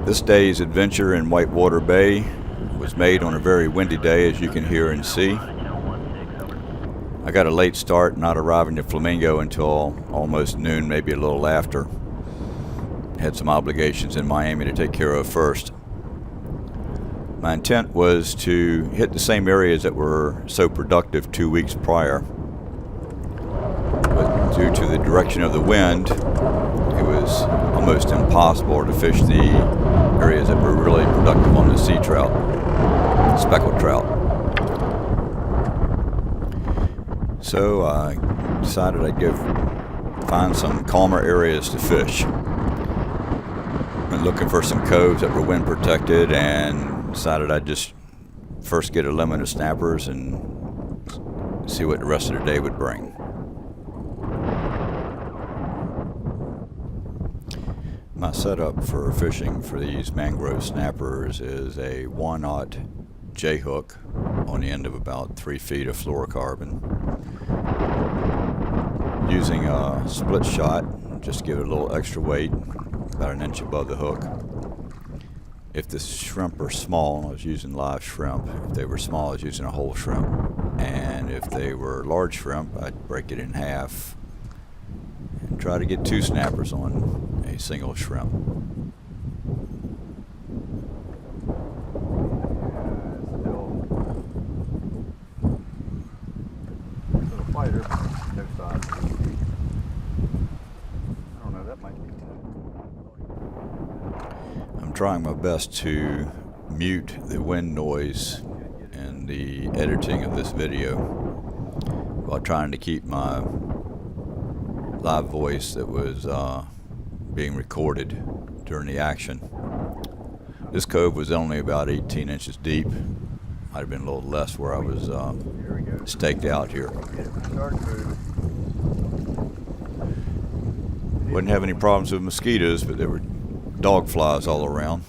This day's adventure in Whitewater Bay was made on a very windy day, as you can hear and see. I got a late start, not arriving at Flamingo until almost noon, maybe a little after. Had some obligations in Miami to take care of first. My intent was to hit the same areas that were so productive 2 weeks prior. But due to the direction of the wind, it was almost impossible to fish the areas that were really productive on the sea trout, speckled trout. So I decided I'd find some calmer areas to fish. Been looking for some coves that were wind protected, and decided I'd just first get a limit of snappers and see what the rest of the day would bring. My setup for fishing for these mangrove snappers is a 1/0 J hook on the end of about 3 feet of fluorocarbon. Using a split shot, just give it a little extra weight, about 1 inch above the hook. If the shrimp are small, I was using live shrimp. If they were small, I was using a whole shrimp. And if they were large shrimp, I'd break it in half and try to get 2 snappers on a single shrimp. Little fighter, no size. I don't know, that might be. I'm trying my best to mute the wind noise in the editing of this video while trying to keep my live voice that was being recorded during the action. This cove was only about 18 inches deep. Might have been a little less where I was staked out here. Wouldn't have any problems with mosquitoes, but there were dog flies all around.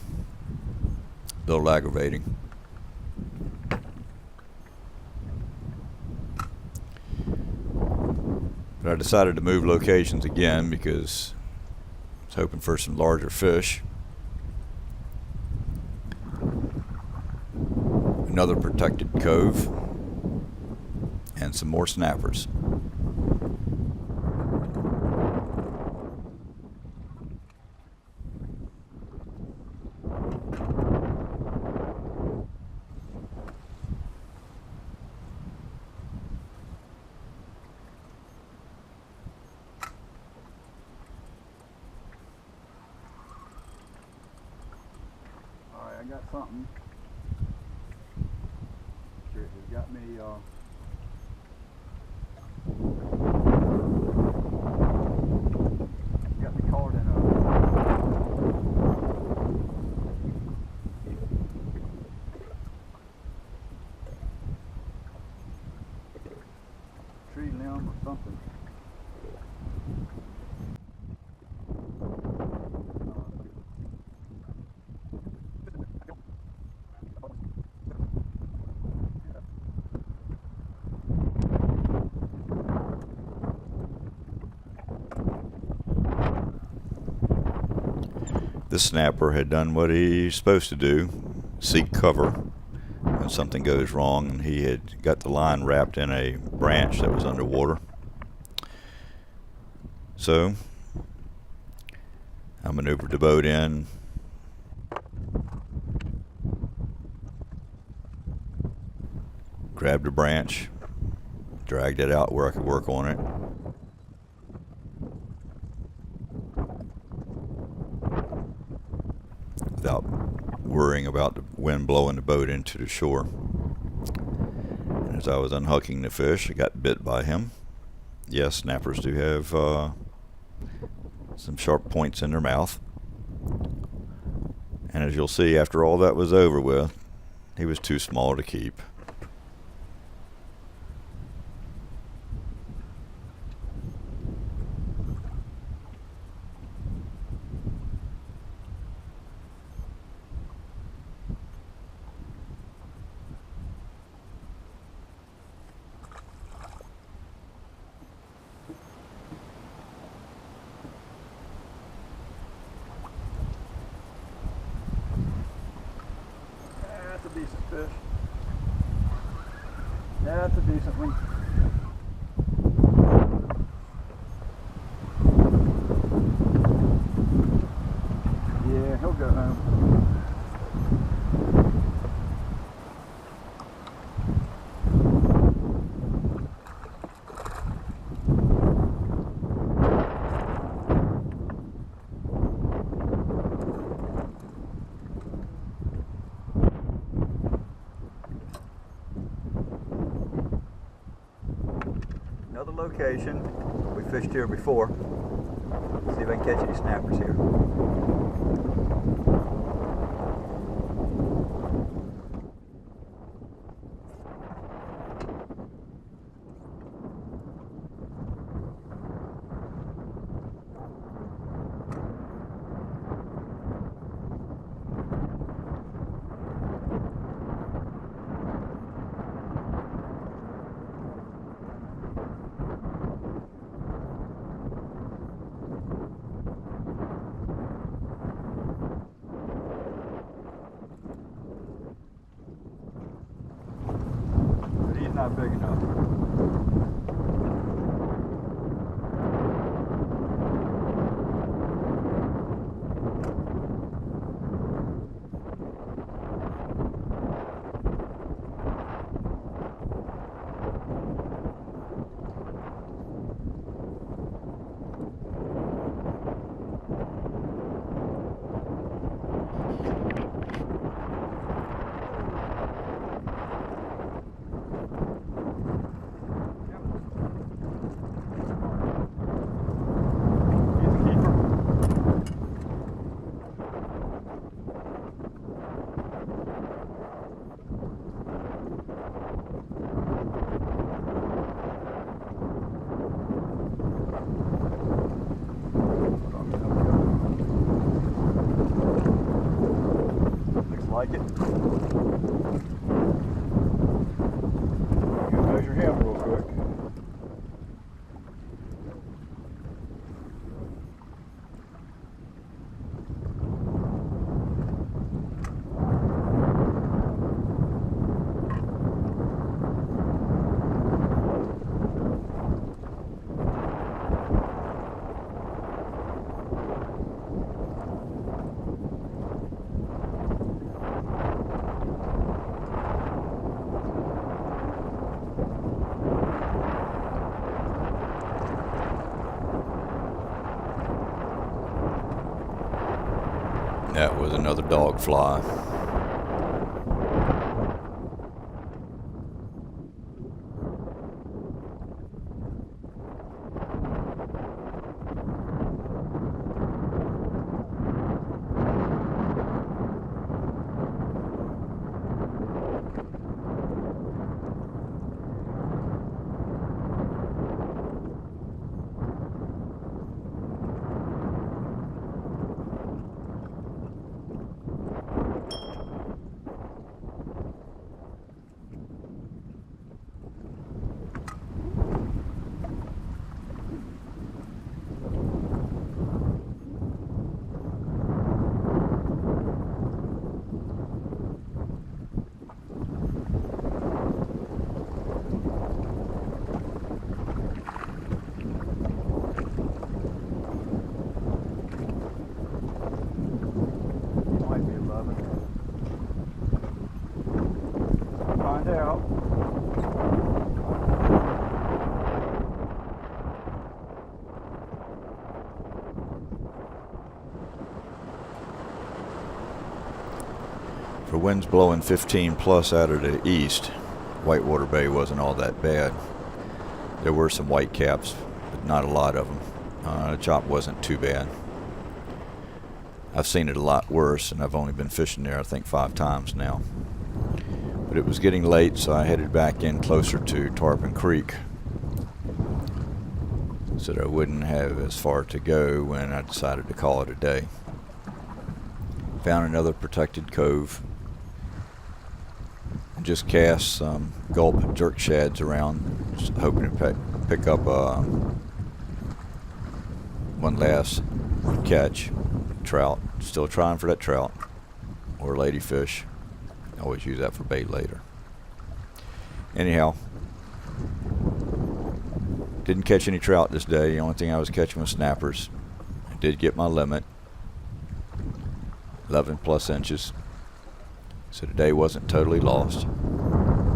A little aggravating. But I decided to move locations again because I was hoping for some larger fish. Another protected cove and some more snappers. I got something. It got me, caught in a tree limb or something. This snapper had done what he's supposed to do, seek cover when something goes wrong, and he had got the line wrapped in a branch that was underwater. So I maneuvered the boat in, grabbed a branch, dragged it out where I could work on it. Without worrying about the wind blowing the boat into the shore. And as I was unhooking the fish, I got bit by him. Yes, snappers do have some sharp points in their mouth. And as you'll see, after all that was over with, he was too small to keep. that's a decent one. Yeah, he'll go home. Another location. We fished here before. See if I can catch any snappers here. Not big enough. Like it. You measure him real quick. That was another dog fly. For winds blowing 15 plus out of the east, Whitewater Bay wasn't all that bad. There were some whitecaps, but not a lot of them. The chop wasn't too bad. I've seen it a lot worse, and I've only been fishing there I think 5 times now. But it was getting late, so I headed back in closer to Tarpon Creek so that I wouldn't have as far to go when I decided to call it a day. Found another protected cove and just cast some gulp jerk shads around, just hoping to pick up one last catch. Trout. Still trying for that trout or ladyfish. Always use that for bait later. Anyhow, Didn't catch any trout this day. The only thing I was catching was snappers. I did get my limit, 11 plus inches. So today wasn't totally lost.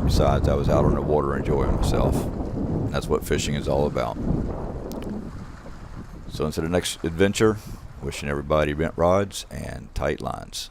Besides, I was out on the water enjoying myself. That's what fishing is all about. So until the next adventure, wishing everybody bent rods and tight lines.